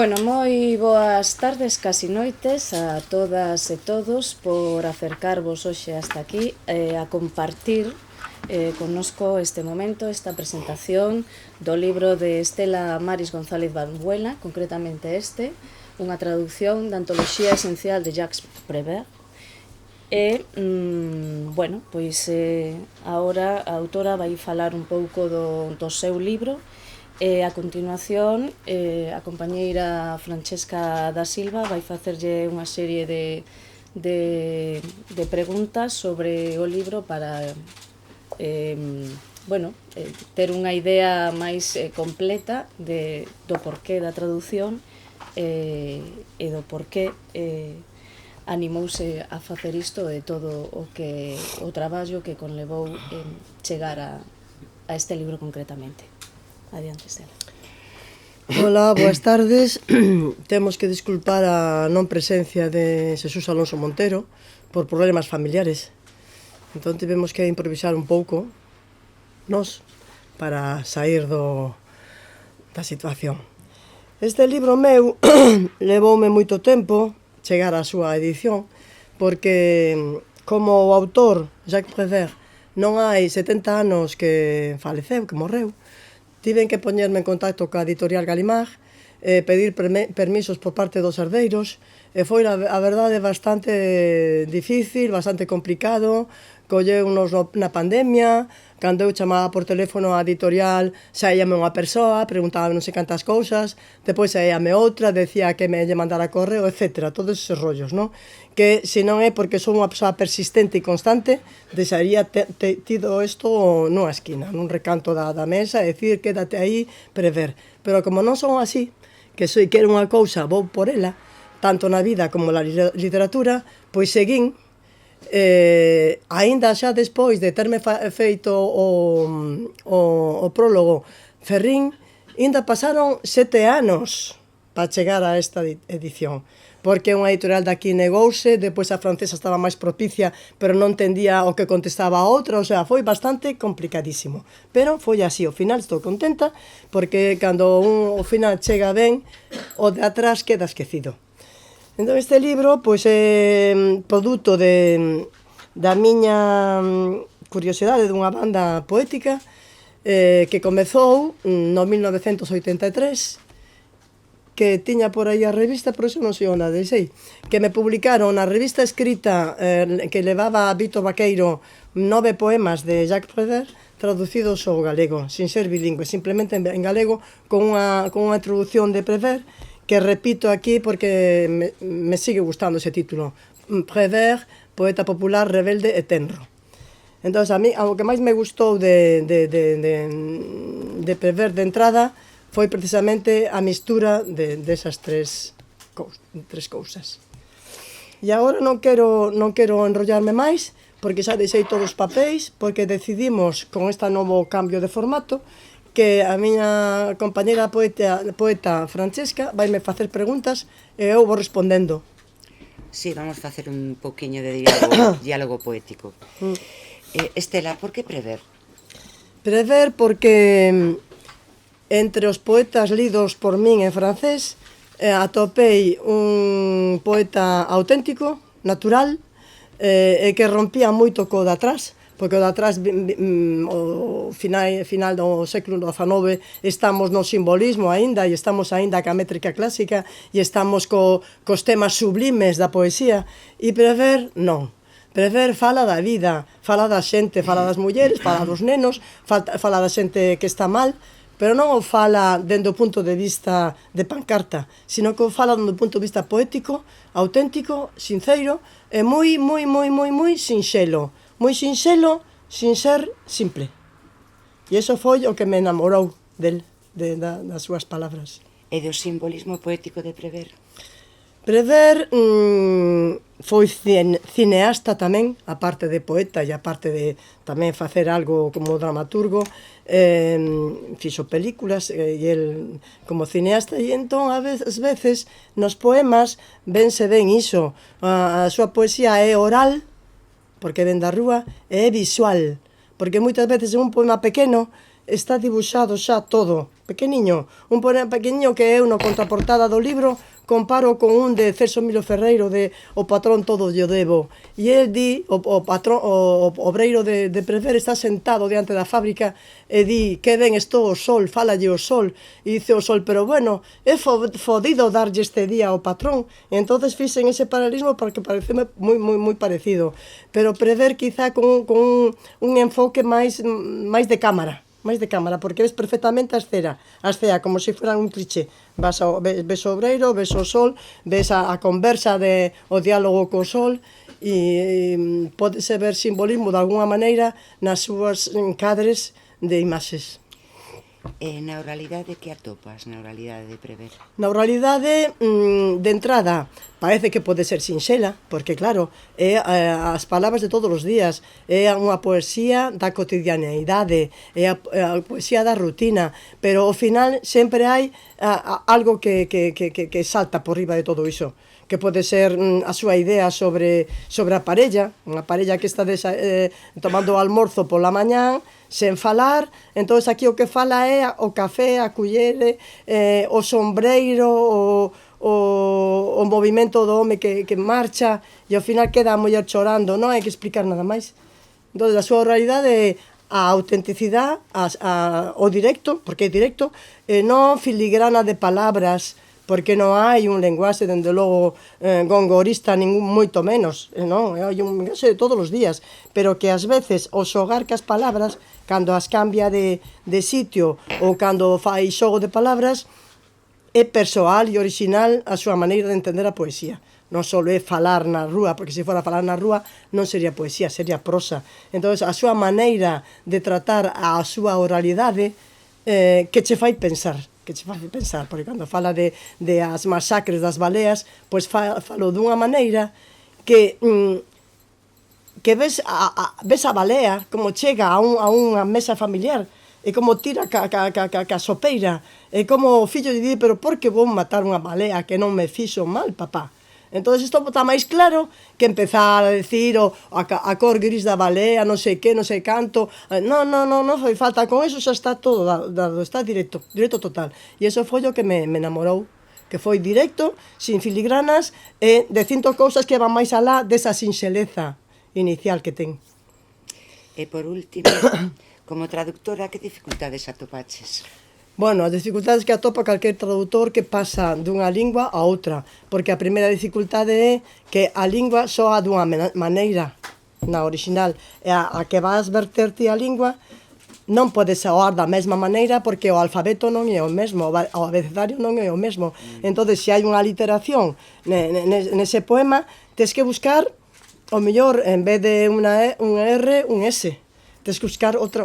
Bueno, moi boas tardes, casi noites a todas e todos por acercarvos hoxe hasta aquí a compartir connosco este momento, esta presentación do libro de Estela Maris González Valbuena, concretamente unha traducción da antoloxía esencial de Jacques Prévert. E, bueno, pois agora a autora vai falar un pouco do seu libro. E a continuación a compañeira Francesca da Silva vai facerlle unha serie de preguntas sobre o libro para ter unha idea máis completa do porqué da traducción e do porqué animouse a facer isto e todo o traballo que conlevou chegar a este libro concretamente. Adiante, Estela. Hola, boas tardes. Temos que disculpar a non presencia de Xesús Alonso Montero por problemas familiares. Entón tivemos que improvisar un pouco nos para sair da situación. Este libro meu levoume moito tempo chegar á súa edición porque como o autor Jacques Prévert non hai 70 anos que faleceu, que morreu, tiven que poñerme en contacto coa editorial Gallimard, pedir permisos por parte dos herdeiros, e foi, a verdade, bastante difícil, bastante complicado. Colleunos na pandemia, cando eu chamaba por teléfono á editorial, saíame unha persoa, preguntaba non sei cantas cousas, depois saíame outra, decía que me lle mandara correo, etc. Todos esos rollos, non? Que, se non é porque son unha persoa persistente e constante, desearía tido isto nunha esquina, nun recanto da mesa, e dicir, quédate aí, prever. Pero como non son así, que se quero unha cousa, vou por ela, tanto na vida como na literatura, pois seguín, aínda xa despois de terme feito o prólogo Ferrín, aínda pasaron 7 anos para chegar a esta edición, porque unha editorial daqui negouse, depois a francesa estaba máis propicia, pero non entendía o que contestaba a outra, o sea, foi bastante complicadísimo. Pero foi así, ao final estou contenta, porque cando o final chega ben, o de atrás queda esquecido. Entón este libro pois é produto da miña curiosidade dunha banda poética que comezou no 1983, que tiña por aí a revista, por eso non sei onde deixei, que me publicaron na revista escrita que levaba a Víctor Vaqueiro 9 poemas de Jacques Prévert traducidos ao galego, sin ser bilingüe, simplemente en galego, con unha introducción de Prévert, que repito aquí porque me sigue gustando ese título. Prévert, poeta popular, rebelde e tenro. Entón, a mí, o que máis me gustou de Prévert de entrada foi precisamente a mistura desas tres cousas. E agora non quero enrollarme máis, porque xa deixei todos os papéis, porque decidimos, con este novo cambio de formato, que a miña compañera poeta Francesca vaime facer preguntas e eu vou respondendo. Sí, vamos facer un pouquiño de diálogo poético. Estela, por que Prévert? Prévert porque entre os poetas lidos por min en francés atopei un poeta auténtico, natural, e que rompía moito co de atrás, porque o de atrás, o final do século XIX, estamos no simbolismo aínda, e estamos aínda ca métrica clásica, e estamos cos temas sublimes da poesía, e Prévert non. Prévert fala da vida, fala da xente, fala das mulleres, fala dos nenos, fala da xente que está mal, pero non o fala dende o punto de vista de pancarta, sino que o fala dende o punto de vista poético, auténtico, sinceiro, e moi sinxelo. Moi sinxelo, sin ser simple. E iso foi o que me enamorou das súas palabras. E do simbolismo poético de Prévert? Prévert foi cineasta tamén, a parte de poeta e a parte de tamén facer algo como dramaturgo, fixo películas e el como cineasta, e entón ás veces nos poemas vense ben iso, a súa poesía é oral, porque ven da rúa, e é visual, porque moitas veces en un poema pequeno está dibuixado xa todo, pequeniño, un poema pequeniño que eu no contraportada do libro comparo con un de Celso Milo Ferreiro de O patrón todo yo debo, e el di, o obreiro de Prever está sentado diante da fábrica e di que ben estou o sol, fálalle o sol, e dice o sol, pero bueno, é fodido darlle este día ao patrón, e entonces fixen ese paralelismo porque pareceme moi parecido, pero Prever quizá con un enfoque máis de cámara, porque ves perfectamente a escena como se fuera un cliché. Ves o obreiro, ves o sol, ves a conversa o diálogo co sol, e podese ver simbolismo de alguna maneira nas súas encadres de imaxes. Na oralidade que atopas, na oralidade de Prever? Na oralidade, de entrada, parece que pode ser sinxela, porque claro, é as palabras de todos os días, é unha poesía da cotidianeidade, é a poesía da rutina, pero ao final sempre hai algo que salta por riba de todo iso, que pode ser a súa idea sobre a parella, unha parella que está tomando o almorzo pola mañán, sen falar, entón aquí o que fala é o café, a cullere, o sombreiro, o movimento do home que marcha, e ao final queda a muller chorando, non hai que explicar nada máis. Entón, a súa realidade é a autenticidade, o directo, porque é directo, e non filigrana de palabras, porque non hai un lenguaxe, dende logo, gongorista, moito menos, non? Hai un lenguaxe de todos os días, pero que ás veces o xogar cas palabras, cando as cambia de sitio ou cando fai xogo de palabras, é persoal e original a súa maneira de entender a poesía. Non só é falar na rúa, porque se fora falar na rúa non sería poesía, sería prosa. Entón, a súa maneira de tratar a súa oralidade que che fai pensar, porque cando fala de as masacres das baleas, pois falo dunha maneira que ves a balea como chega a unha mesa familiar, e como tira ca sopeira, e como o fillo lle di, pero por que vou matar unha balea que non me fixo mal, papá? Entón, isto está máis claro que empezar a decir a cor gris da balea, non sei que, non sei canto. Non foi falta, con eso xa está todo dado, está directo total. E iso foi o que me enamorou, que foi directo, sin filigranas, e dicindo cousas que van máis alá desa sinxeleza inicial que ten. E por último, como traductora, que dificultades atopaches? Bueno, as dificultades que atopa calquer traductor que pasa dunha lingua a outra, porque a primeira dificultade é que a lingua soa dunha maneira na original, e a que vas verterte a lingua non pode soar da mesma maneira porque o alfabeto non é o mesmo, o abecedario non é o mesmo. Entón, se hai unha literación nese poema, tens que buscar, o mellor, en vez de un R, un S. Tens que buscar outro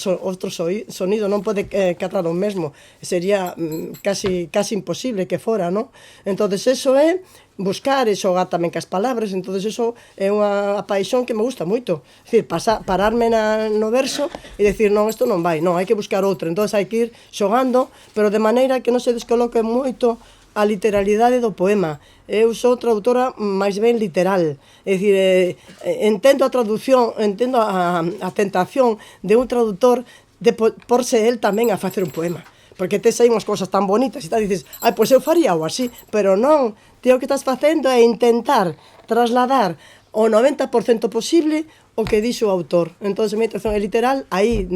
sonido, non pode catar o mesmo, sería casi imposible que fora, non? Entón, eso é buscar e xogar tamén cas palabras, entón, eso é unha paixón que me gusta moito, é dicir, pararme no verso e dicir, non, isto non vai, non, hai que buscar outro, entón, hai que ir xogando, pero de maneira que non se descoloque moito a literalidade do poema. Eu sou traductora máis ben literal, é dicir, entendo a traducción, entendo a tentación de un traductor de porse el tamén a facer un poema, porque tes aí unhas cousas tan bonitas e tal, dices, pois eu faría o así, pero non, o que estás facendo é intentar trasladar o 90% posible o que dixo o autor. Entón, se a traducción é literal, aí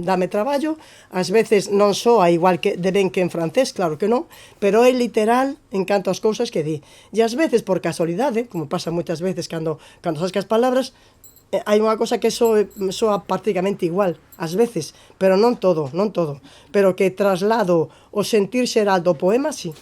dame traballo, ás veces non soa igual de ben que en francés, claro que non, pero é literal en canto ás cousas que di. E ás veces, por casualidade, como pasa moitas veces cando sabes que as palabras, hai unha cosa que soa prácticamente igual, ás veces, pero non todo, pero que traslado o sentir xeral do poema, sí.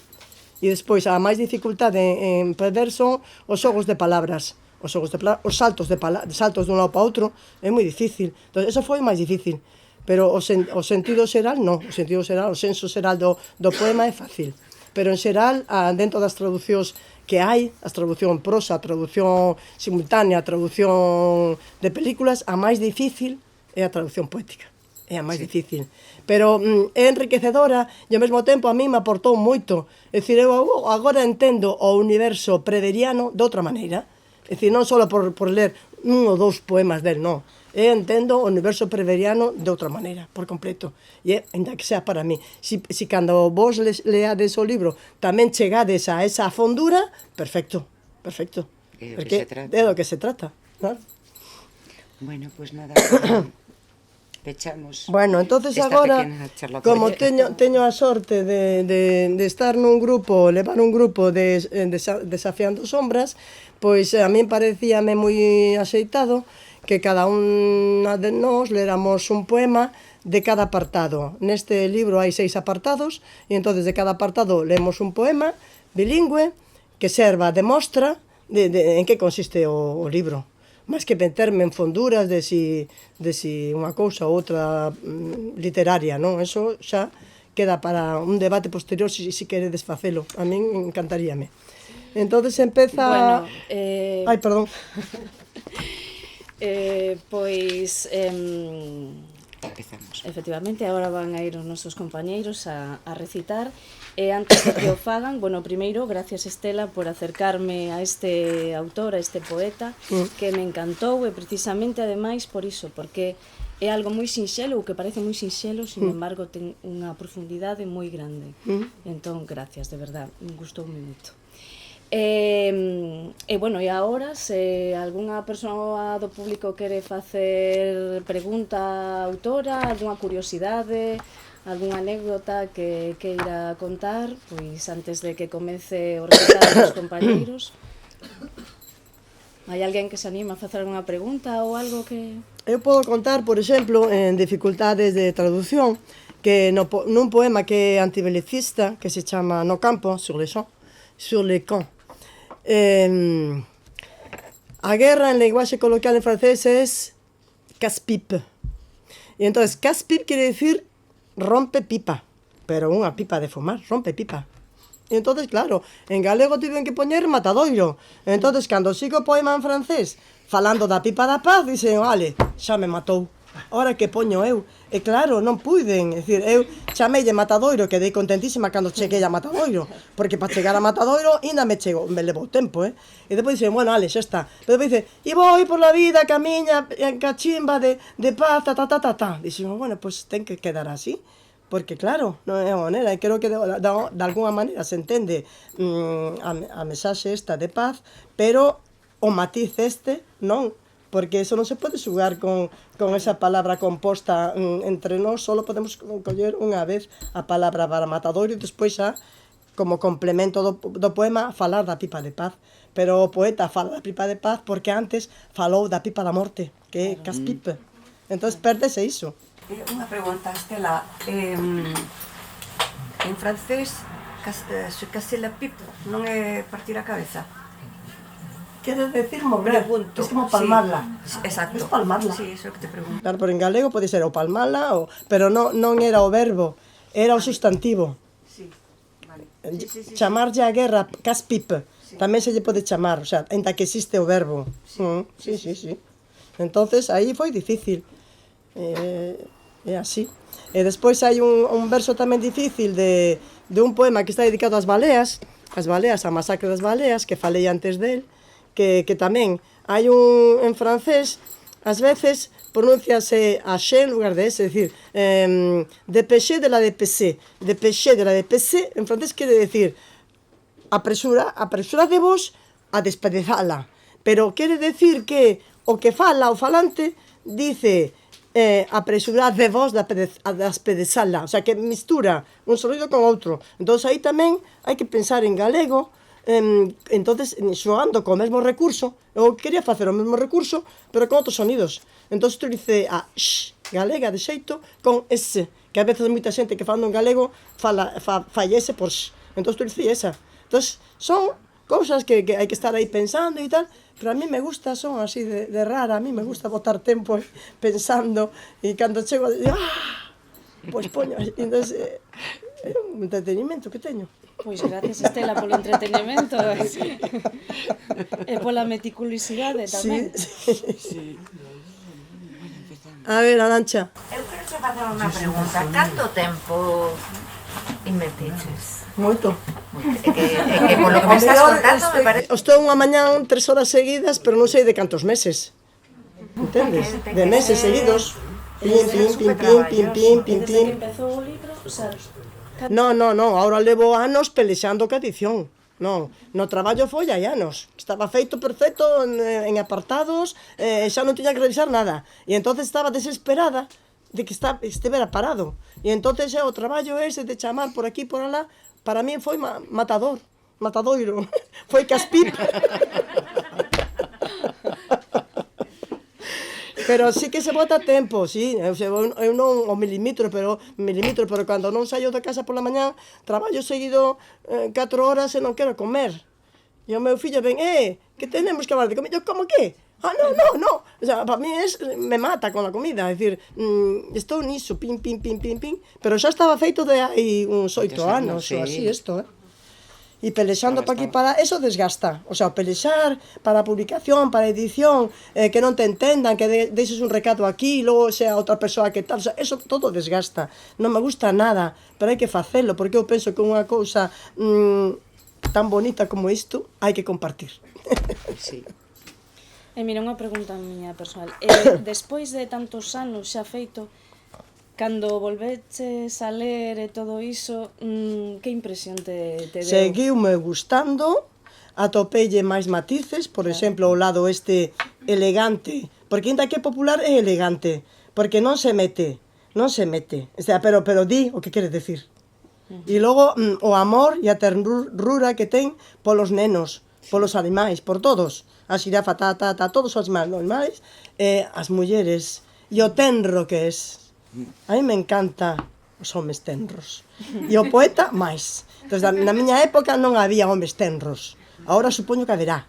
E despois, a máis dificultade en Prever son os xogos de palabras, os saltos dun lado para outro, é moi difícil. Entón, eso foi máis difícil, pero o sentido xeral non, o senso xeral do poema é fácil. Pero en xeral, dentro das traducións que hai, as traducción prosa, a traducción simultánea, a traducción de películas, a máis difícil é a traducción poética, é a máis difícil. Pero é enriquecedora e ao mesmo tempo a mí me aportou moito. É dicir, eu agora entendo o universo preveriano de outra maneira. É dicir, non só por ler un ou dous poemas del, non. E entendo o universo preveriano de outra maneira, por completo. E ainda que sea para mí. Si cando vos leades o libro tamén chegades a esa fondura, perfecto, perfecto. Porque é do que se trata, claro. Bueno, pues nada, pechamos. Bueno, entonces agora, como teño a sorte de estar nun grupo, levar un grupo de Desafiando Sombras, pois a min parecíame moi axeitado que cada unha de nós leramos un poema de cada apartado. Neste libro hai 6 apartados, e entonces de cada apartado lemos un poema bilingüe que serva de mostra en que consiste o libro. Máis que meterme en fonduras de si unha cousa ou outra literaria, non? Eso xa queda para un debate posterior si queredes facelo. A min encantaríame. Entonces empeza... Bueno, Ai, perdón. Pois... Empezamos. Efectivamente, agora van a ir os nosos compañeiros a recitar. E antes de que o fagan, bueno, primeiro, gracias Estela por acercarme a este autor, a este poeta, que me encantou, e precisamente, ademais, por iso, porque é algo moi sinxelo, o que parece moi sinxelo, sin embargo, ten unha profundidade moi grande. Entón, gracias, de verdad, gustoume moito. E bueno, e agora, se algunha persoa do público quere facer pregunta á autora, algunha curiosidade, algunha anécdota que queira contar, pois antes de que comece o recital dos compañeiros. Hai alguén que se anima a facer unha pregunta ou algo que... Eu podo contar, por exemplo, en dificultades de traducción, que nun poema que é antibelicista, que se chama No campo, sur les camps, a guerra en lenguaxe coloquial en francés es casse-pipe. E entonces, casse-pipe quere decir rompe pipa, pero unha pipa de fumar, rompe pipa. E entonces, claro, en galego tiven que poñer matadoiro. E entonces, cando sigo o poema en francés, falando da pipa da paz, dixen, vale, xa me matou. Ahora que poño eu? E claro, non puiden, é dicir, eu chameille matadoiro, quedei contentísima cando cheguei a matadoiro, porque para chegar a matadoiro ainda me levou tempo, E depois dixen, bueno, ale, xa está. Pero depois dice, e vou por la vida, camiña, cachimba de paz, Dixen, bueno, pues ten que quedar así, porque claro, non é a maneira, e creo que de alguna maneira se entende a mensaxe esta de paz, pero o matiz este non, porque eso non se pode xugar con esa palabra composta entre nós, só podemos coller unha vez a palabra para matadoiro e despois xa, como complemento do poema, falar da pipa de paz. Pero o poeta fala da pipa de paz porque antes falou da pipa da morte, que é casse-pipe. Entón, perdese iso. Unha pregunta, Estela. En francés, se casser la pipe non é partir a cabeza? Quere decir mover, Pregunto. es como palmarla. Sí, exacto. Es palmarla. Sí, eso é o que te pregunto. Claro, pero en galego pode ser o palmarla, pero non era o verbo, era o sustantivo. Sí, vale. Chamarlle a guerra casse-pipe, tamén se lle pode chamar, o sea, enta que existe o verbo. Sí. Entonces, aí foi difícil. É así. E despois hai un verso tamén difícil de un poema que está dedicado ás baleas, a masacre das baleas, que falei antes del, que tamén hai en francés, ás veces pronúnciase a xe en lugar de es, é dicir, dépêché de la dépêché. Dépêché de la dépêché en francés quere decir apresuradevos a despedezala, pero quere decir que o que fala o falante dice apresuradevos a despedezala, o sea, que mistura un sonido con outro. Entón, aí tamén hai que pensar en galego, entonces xogando co mesmo recurso. Eu quería facer o mesmo recurso pero con outros sonidos, entón utilicei a x galega de xeito con s, que a veces moita xente que falando en galego falla ese por x, entón utilicei esa. Entón son cousas que hai que estar aí pensando e tal, pero a mí me gusta, son así de rara, a mí me gusta botar tempo pensando, e cando chego pois poño, entón é un entretenimento que teño. Pois gracias, Estela, polo entretenimento e pola meticulosidade tamén. Sí. A ver, Arancha. Eu quero che facer unha pregunta. Canto tempo invertiches? Moito. É que polo que me estás contando me parece... Estou unha mañán 3 horas seguidas, pero non sei de cantos meses. entendes? De meses seguidos. Pim, pim, pim, pim, pim, pim, pim, Desde que pim. empezou o libro, o sea, No, ahora levo anos pelexando ca edición. Non, no traballo foi hai anos. Estaba feito perfecto en apartados, xa non tiña que revisar nada. E entonces estaba desesperada de que estivera parado. E entonces o traballo ese de chamar por aquí por alá, para mí foi matadoiro. Foi caspipa. Pero sí que se bota tempo, sí. Eu non o milimetro, pero cando non saio da casa pola mañá, traballo seguido 4 horas e non quero comer. E o meu fillo ven, que tenemos que hablar de comida? Eu, como que? No. O sea, para mí me mata con la comida. É dicir, estou niso, pim. Pero xa estaba feito de hai uns 8 anos, ou así, isto, E pelexando para aquí para... Eso desgasta. O sea, o pelexar para a publicación, para a edición, que non te entendan, que deixes un recado aquí, logo sea outra persoa que tal... O sea, eso todo desgasta. Non me gusta nada, pero hai que facelo, porque eu penso que unha cousa tan bonita como isto hai que compartir. Sí. E mira, unha pregunta miña personal. Despois de tantos anos xa feito, cando volveches a ler e todo iso, que impresión te deu? Seguiume gustando, atopeille máis matices, por exemplo, o lado este elegante, porque ainda que é popular é elegante, porque non se mete, o sea, pero di o que quere decir. E logo o amor e a ternura que ten polos nenos, polos animais, por todos, a xirafa, todos os animais, as mulleres, e o tenro que es. A mí me encanta os homes tenros. E o poeta, máis. Entón, na miña época non había homes tenros. Agora supoño que haberá.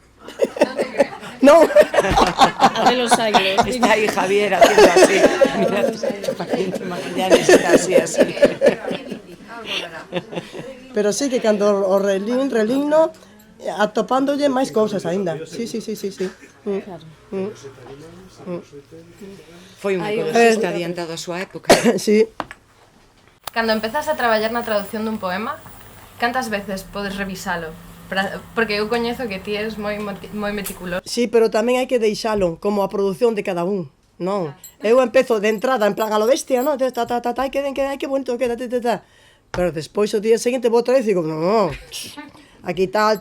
Non? A ver los aires. Está aí Javier haciendo así. Mira, Paquín Magallanes está así. Pero sí que cando o religno, atopándolle máis cousas aínda. Sí. Claro. Foi un ecologista adiantado a súa época. Sí. Cando empezas a traballar na traducción dun poema, cantas veces podes revisalo? Porque eu coñezo que ti és moi meticuloso. Sí, pero tamén hai que deixalo como a produción de cada un. Non. Eu empezo de entrada en plan a lo bestia, non? Que bonito queda, Pero despois o día seguinte vou outra vez e digo, non. Aquí tal.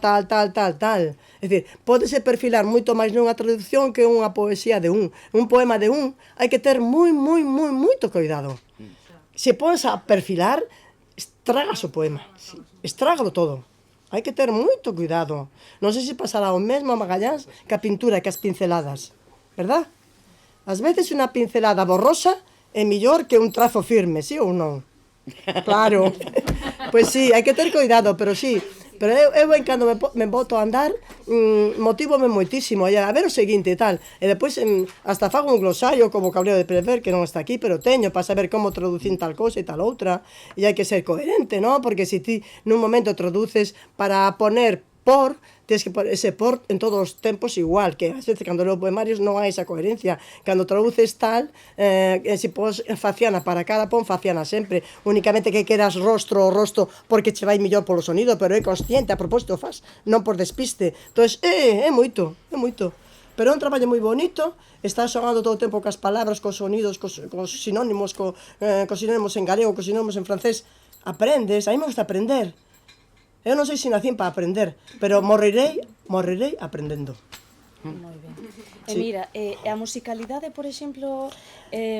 É dicir, pódese perfilar moito máis nunha traducción que unha poesía de un poema de un, hai que ter moito cuidado. Se pones a perfilar, estragas o poema, estrágalo todo. Hai que ter moito cuidado. Non sei se pasará o mesmo a Magallans que a pintura, que as pinceladas, verdad? Ás veces unha pincelada borrosa é mellor que un trazo firme, sí ou non? Claro. Pois sí, hai que ter cuidado, pero sí. Pero eu cando me boto a andar, motívome moitísimo, a ver o seguinte e tal. E depois hasta fago un glosario co vocabulario de Prever, que non está aquí, pero teño para saber como traducir tal cousa e tal outra. E hai que ser coherente, non? Porque se ti nun momento traduces para poner por, tens que poner ese por en todos os tempos igual, que ás veces cando leo poemarios non hai esa coherencia. Cando traduces tal, se pos faciana para cada, pon faciana sempre, únicamente que queras rostro porque che vai mellor polo sonido, pero é consciente, a propósito faz, non por despiste. Entón, é moito. Pero é un traballo moi bonito, estás xogando todo o tempo cas palabras, cos sonidos, cos sinónimos, cos sinónimos en galego, cos sinónimos en francés. Aprendes, a mí me gusta aprender. Eu non sei se nacín para aprender, pero morrerei aprendendo. Moi ben. E mira, a musicalidade, por exemplo,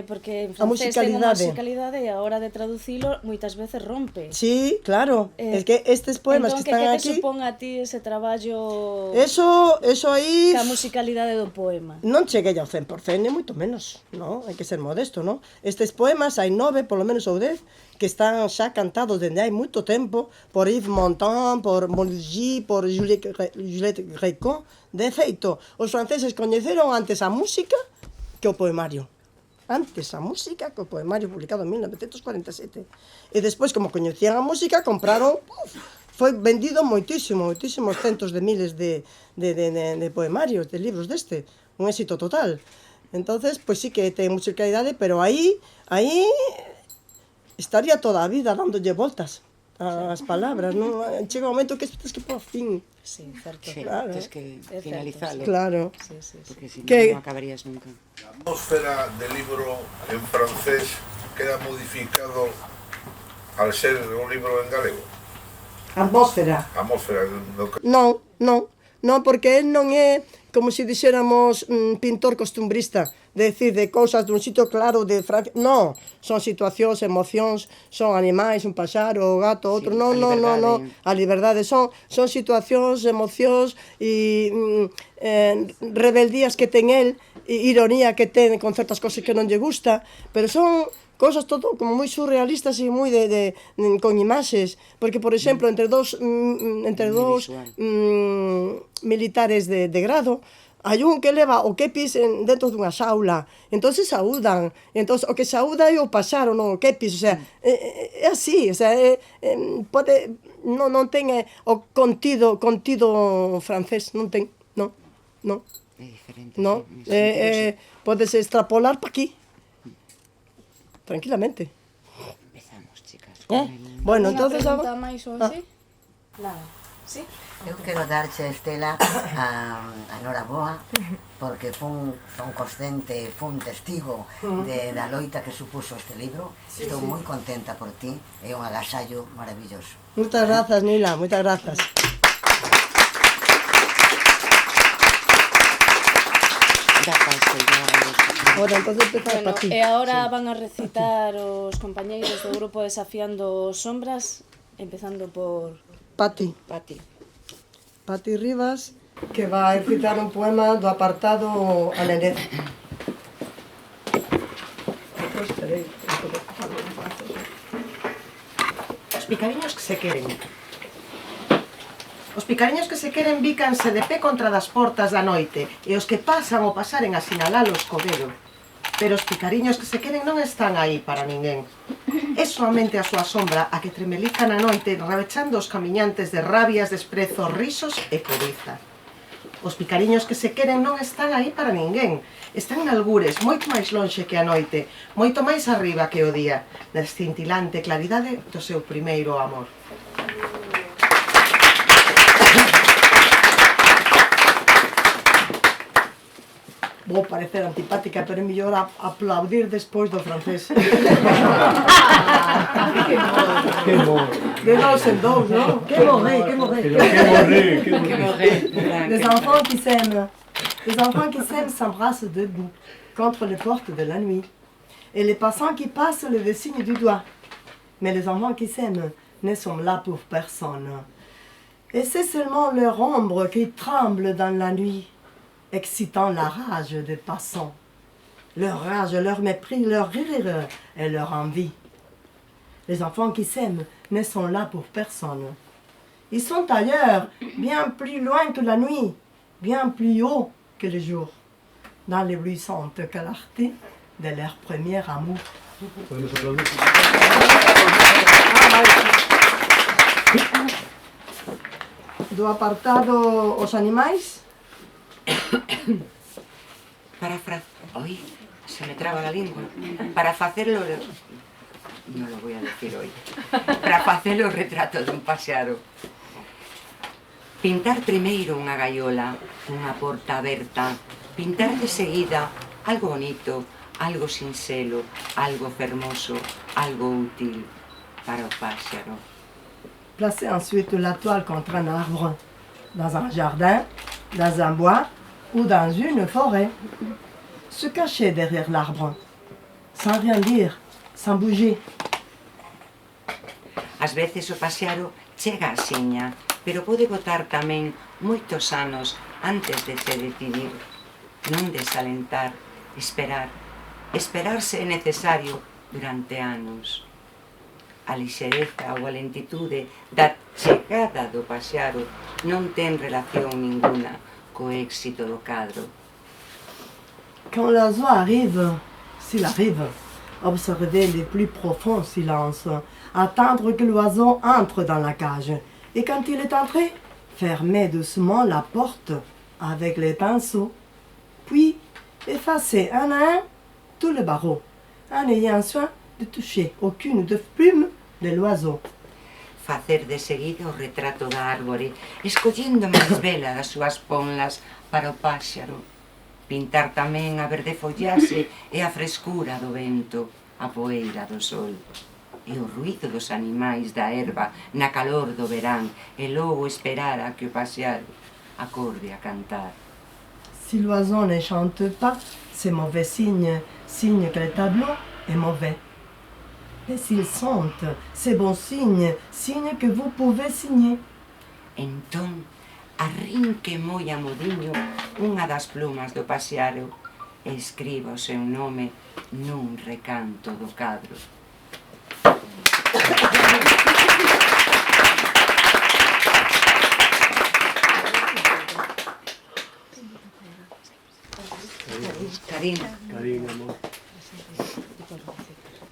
porque en francés ten unha musicalidade e a hora de traducilo moitas veces rompe. Sí, claro. Es que estes poemas que están aquí... Entón, que te supón a ti ese traballo... Eso aí... Ca musicalidade do poema. Non cheguei ao 100%, nem moito menos, non? Hai que ser modesto, non? Estes poemas, hai 9, polo menos ou 10, que están xa cantados dende hai moito tempo por Yves Montand, por Mongy, por Juliette Gréco. De feito, os franceses coñeceron antes a música que o poemario. Antes a música que o poemario publicado en 1947. E despois, como coñecían a música, compraron... Foi vendido moitísimos centos de miles de poemarios, de libros deste. Un éxito total. Entonces, pois sí que ten musicalidade, pero aí estaría toda a vida dándolle voltas as palabras, non? Chega un momento que tens que pôr fin. Sí, certo. Sí, Claro. tens que É certo, finalizalo. Claro. Sí, sí, sí. Porque si Que- no acabarías nunca. La atmósfera del libro en francés queda modificado al ser un libro en galego. Atmósfera. A atmósfera do que... Non, porque él non é, como se dixéramos, pintor costumbrista, de decir, de cousas dun sitio claro de Francia, non, son situacións, emocións, son animais, un paxaro, o gato, outro, Sí, non, a a liberdade, son situacións, emocións e rebeldías que ten el, ironía que ten con certas cosas que non lle gusta, pero son cousas todo como moi surrealistas e moi con imaxes, porque por exemplo entre dos visual. militares de grado hai un que leva o kepis dentro dunha xaula, entón se saúdan, entón o que saúda é o paxaro, non o kepis, o sea, é así, o sea, pode, non ten o contido francés, non ten, non. É diferente. No, Sí, podes extrapolar para aquí. Tranquilamente. Empezamos, chicas. Bueno, Unha entonces pregunta agora... máis ou así? Nada. Sí? Eu quero darche, Estela, a enhoraboa, porque fun consciente, fun testigo da loita que supuso este libro. Estou moi contenta por ti, é un agasallo maravilloso. Moitas grazas, Nila, moitas grazas. Da paso ya. Bueno, entonces empezar Bueno, para ti. e agora van a recitar os compañeiros do grupo Desafiando Sombras, empezando por... Pati Rivas, que va a recitar un poema do apartado a Nenez. Os picariños que se queren. Os picariños que se queren bícanse de pé contra das portas da noite e os que pasan ou pasaren a sinalalos co dedo. Pero os picariños que se queren non están aí para ninguén. É soamente a súa sombra a que tremelica na noite rebechando os camiñantes de rabias, desprezos, risos e codiza. Os picariños que se queren non están aí para ninguén. Están en algures, moito máis lonxe que a noite, moito máis arriba que o día, na escintilante claridade do seu primeiro amor. Vou parecer antipática, pero é mellor aplaudir despois do francés. De dous en dous, non? Que morré. Les enfants qui s'aiment s'embrassent debout contre les portes de la nuit. Et les passants qui passent le désignent du doigt. Mais les enfants qui s'aiment ne sont là pour personne. Et c'est seulement leur ombre qui tremble dans la nuit, excitant la rage des passants. Leur rage, leur mépris, leur rire et leur envie. Les enfants qui s'aiment ne sont là pour personne. Ils sont ailleurs, bien plus loin que la nuit, bien plus haut que le jour, dans l'éblouissante clarté de leur premier amour. Do apartado Os Animais. Hoy se me traba la lengua. Para facerlo... No lo voy a decir hoy. Para facer o retrato dun paxaro. Pintar primeiro unha gaiola, unha porta aberta. Pintar de seguida algo bonito, algo sinxelo, algo fermoso, algo útil para o paxaro. Placer ensuite la toile contre un arbre, dans un jardin, dans un bois ou dans une forêt. Se cacher derrière l'arbre, sans rien dire, sans bouger. Ás veces o paxaro chega a xiña, pero pode botar tamén moitos anos antes de se decidir. Non desalentar, esperar. Esperar se é necesario durante anos. A lixereza ou a lentitude da chegada do paxaro non ten relación ninguna co éxito do cadro. Quand l'oiseau arrive, s'il arrive, observer les plus profonds silences, attendre que l'oiseau entre dans la cage, et quand il est entré, fermer doucement la porte avec les pinceaux, puis effacer un à un tous les barreaux, en ayant soin de toucher aucune de plume de l'oiseau. facer de seguida o retrato da árbore, escollendo máis bela das súas ponlas para o páxaro, pintar tamén a verde follaxe e a frescura do vento, a poeira do sol, e o ruído dos animais da erva na calor do verán, e logo esperar a que o paxaro acorde a cantar. Si l'oiseau ne chante pas, c'est mauvais signe, signe que le tableau est mauvais. Mais s'il chante, c'est bon signe, signe que vous pouvez signer. Entón, arrinque moi amodiño unha das plumas do paxaro e escriba o seu nome nun recanto do cadro. Karina. Karina, amor.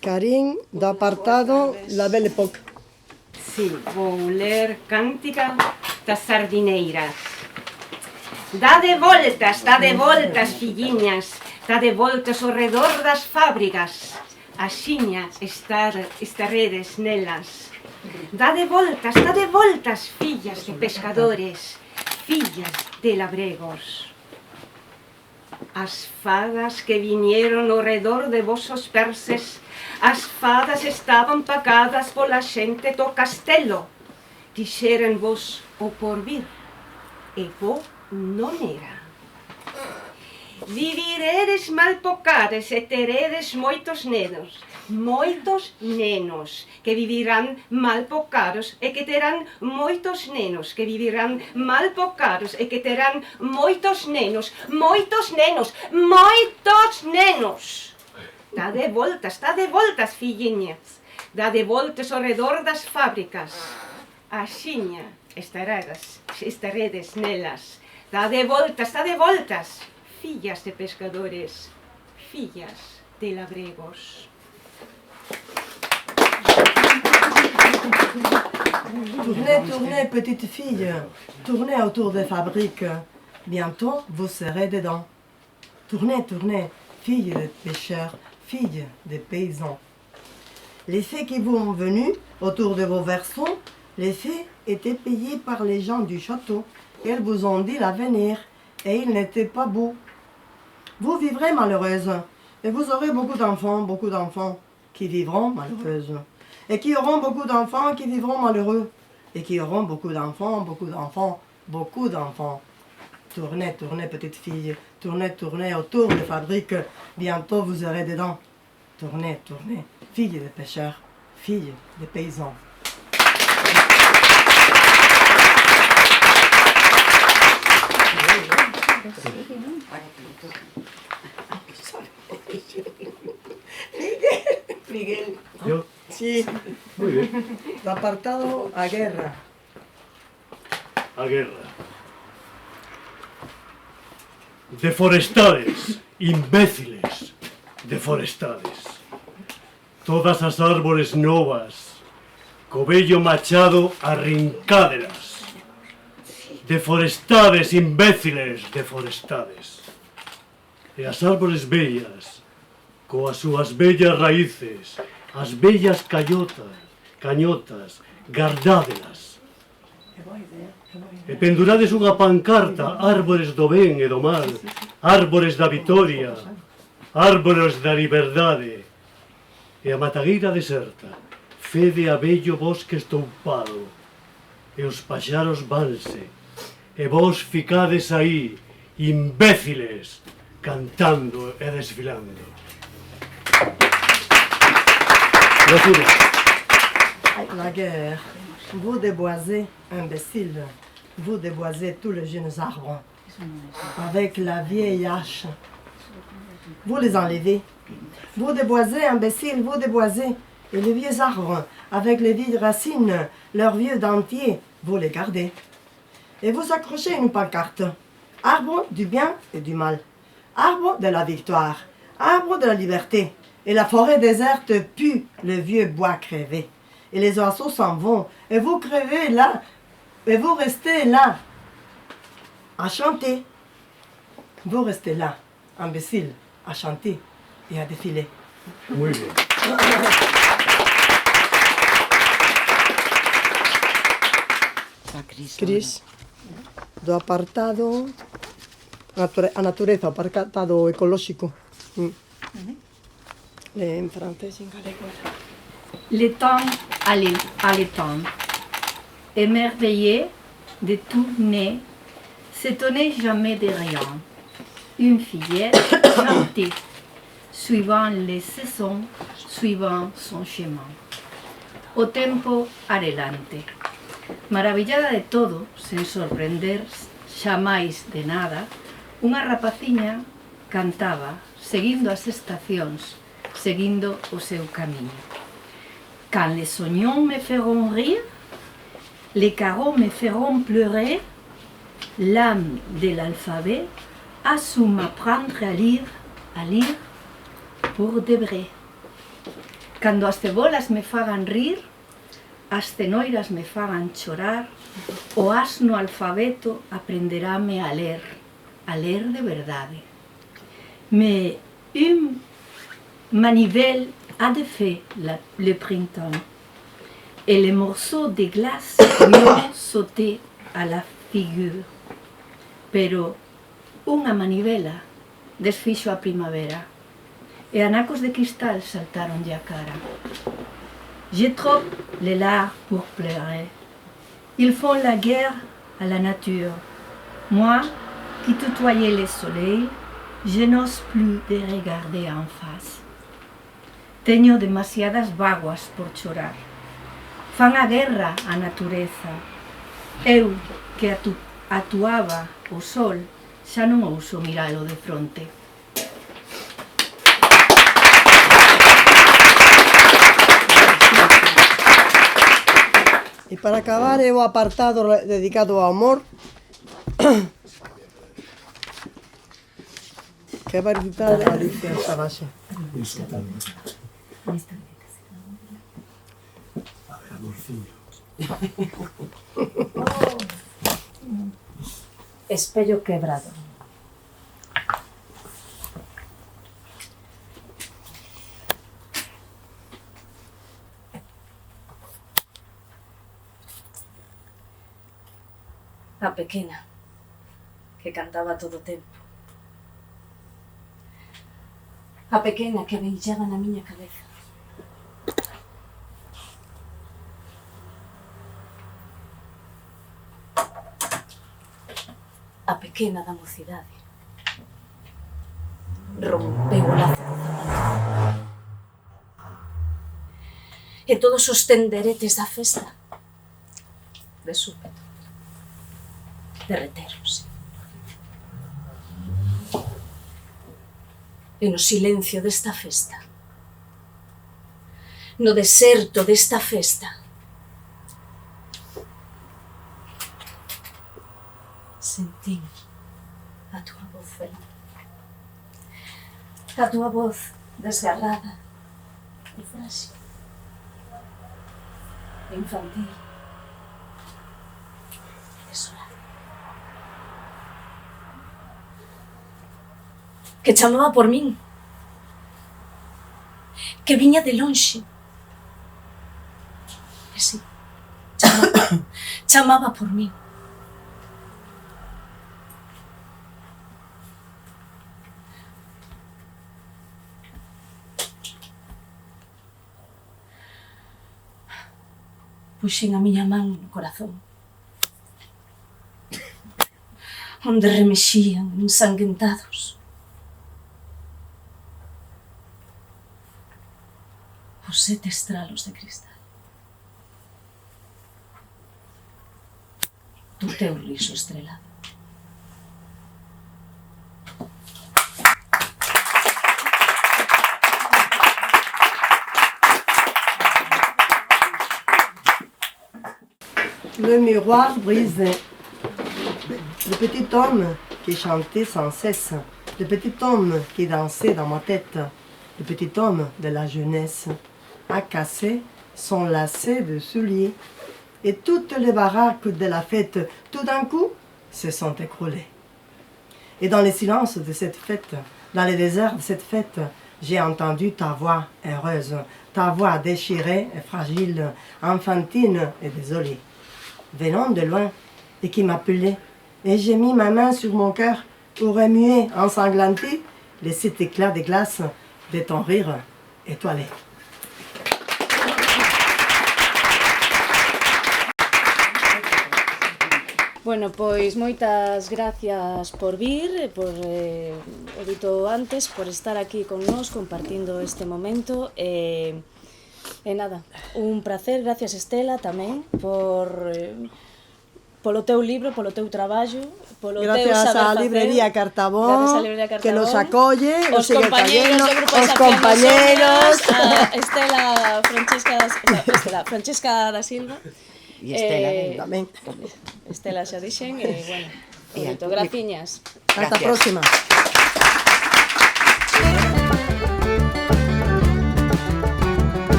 Karin, do apartado La Belle Époque. Si, vou ler Cántica das Sardineiras. Dade voltas, filliñas, dade voltas ao redor das fábricas, axiña estaredes nelas. Dade voltas, fillas de pescadores, fillas de labregos. As fadas que viñeron ao redor de vosos perses, as fadas estaban pagadas pola xente do castelo. Quixeren vos o porvir, e vo non era. Viviredes mal pocades e teredes moitos nenos, que vivirán mal pocaros e que terán moitos nenos, que vivirán mal pocaros e que terán moitos nenos. Dade voltas, filliñas, dade voltas ao redor das fábricas, axiña estaredes nelas. Dade voltas, fillas de pescadores, fillas de labregos. Tournez, petite fille, tournez autour des fabriques. Bientôt, vous serez dedans. Tournez, filles de pêcheurs, filles de paysans. Les fées qui vous ont venus autour de vos versos, les fées étaient payées par les gens du château. Elles vous ont dit l'avenir, et ils n'étaient pas beaux. Vous vivrez malheureuse, et vous aurez beaucoup d'enfants qui vivront malheureuses. Et qui auront beaucoup d'enfants qui vivront malheureux. Et qui auront beaucoup d'enfants. Tournez, petite fille, tournez autour des fabriques. Bientôt vous serez dedans. Tournez, filles de pêcheurs, filles de paysans. Miguel. ¿Yo? Sí. Muy bien. Apartado a guerra. A guerra. Deforestades, imbéciles, deforestades. Todas as árbores novas, co vello machado arrincádelas. Deforestades, imbéciles, deforestades. E as árbores bellas, coas súas bellas raíces, as bellas cañotas, gardádelas. E pendurades unha pancarta, árbores do ben e do mal, árbores da vitoria, árbores da liberdade. E a matagueira deserta, fede a bello bosque estoupado, e os paxaros vanse, e vos ficades aí, imbéciles, cantando e desfilando. La guerre. Vous déboisez, imbéciles. Vous déboisez tous les jeunes arbres. Avec la vieille hache. Vous les enlevez. Vous déboisez, imbéciles, vous déboisez. Et les vieux arbres, avec les vieilles racines, leurs vieux dentiers, vous les gardez. Et vous accrochez une pancarte. Arbre du bien et du mal. Arbre de la victoire. Arbre de la liberté. Et la forêt déserte pue le vieux bois crevé. Et les oiseaux s'en vont. Et vous crevez là. Et vous restez là. À chanter. Vous restez là, imbéciles, à chanter et à défiler. Muy bien. Cris, do apartado a natureza, o apartado ecolóxico. En francés e en galego. Le temps allait émerveillé de tout né, s'étonnait jamais de rien. Une fillette chantait, suivant les saisons, suivant son chemin. O tempo adelante. Maravillada de todo, sen sorprender xamais de nada, unha rapaciña cantaba, seguindo as estacións, seguindo o seu camiño. Quand les oignons me feront rire, les carreaux me feront pleurer, l'âme de l'alphabet a su m'apprendre à lire pour de vrai. Cando as cebolas me fagan rir, as cenoiras me fagan chorar, o asno alfabeto aprenderame a ler de verdade. Mais une manivelle a défait le printemps, et les morceaux de glace lui ont sauté à la figure. Pero unha manivela desfixo a primavera, e anacos de cristal saltaronlle a cara. J'ai trop les larmes pour pleurer. Ils font la guerre à la nature. Moi, qui tutoyais le soleil, je n'ose plus de regarder en face. Teño demasiadas vaguas por chorar. Fan a guerra á natureza. Eu, que atuaba o sol, xa non ouso miralo de fronte. E para acabar é o apartado dedicado ao amor que vai recitar Alicia Sabaxe. Espello quebrado. A pequena que cantaba todo o tempo. A pequena que beillaba na miña cabeza. A pequena da mocidade rompeu o lazo do zapato. E todos os tenderetes da festa de súpeto derreteronse. E no silencio desta festa, no deserto desta festa, sentín a tua voz velha, a tua voz desgarrada e frágil, infantil, desolada, que chamaba por min, que viña de lonxe, e si, chamaba por min. Puxen a miña man no corazón, onde remexían ensanguentados os 7 estralos de cristal do teu riso estrelado. Le miroir brisé. Le petit homme qui chantait sans cesse. Le petit homme qui dansait dans ma tête. Le petit homme de la jeunesse a cassé son lacet de souliers. Et toutes les baraques de la fête, tout d'un coup, se sont écroulées. Et dans le silence de cette fête, dans le désert de cette fête, j'ai entendu ta voix heureuse, ta voix déchirée et fragile, enfantine et désolée. venant de loin, et qui m'appelait. Et j'ai mis ma main sur mon cœur pour remuer, ensanglanté, les 7 éclats de glace de ton rire étoilé. Bueno, pois moitas gracias por vir, por o dito antes, por estar aquí con nós compartindo este momento e nada, un placer, gracias Estela tamén polo teu libro, polo teu traballo, polo teu saber facer. Gracias á librería Cartabón, que nos acolle, nos sigue cayendo, os compañeros, a Francesca da Silva. E Estela tamén. Estela xa dixen, e bueno, graciñas. Ata a próxima.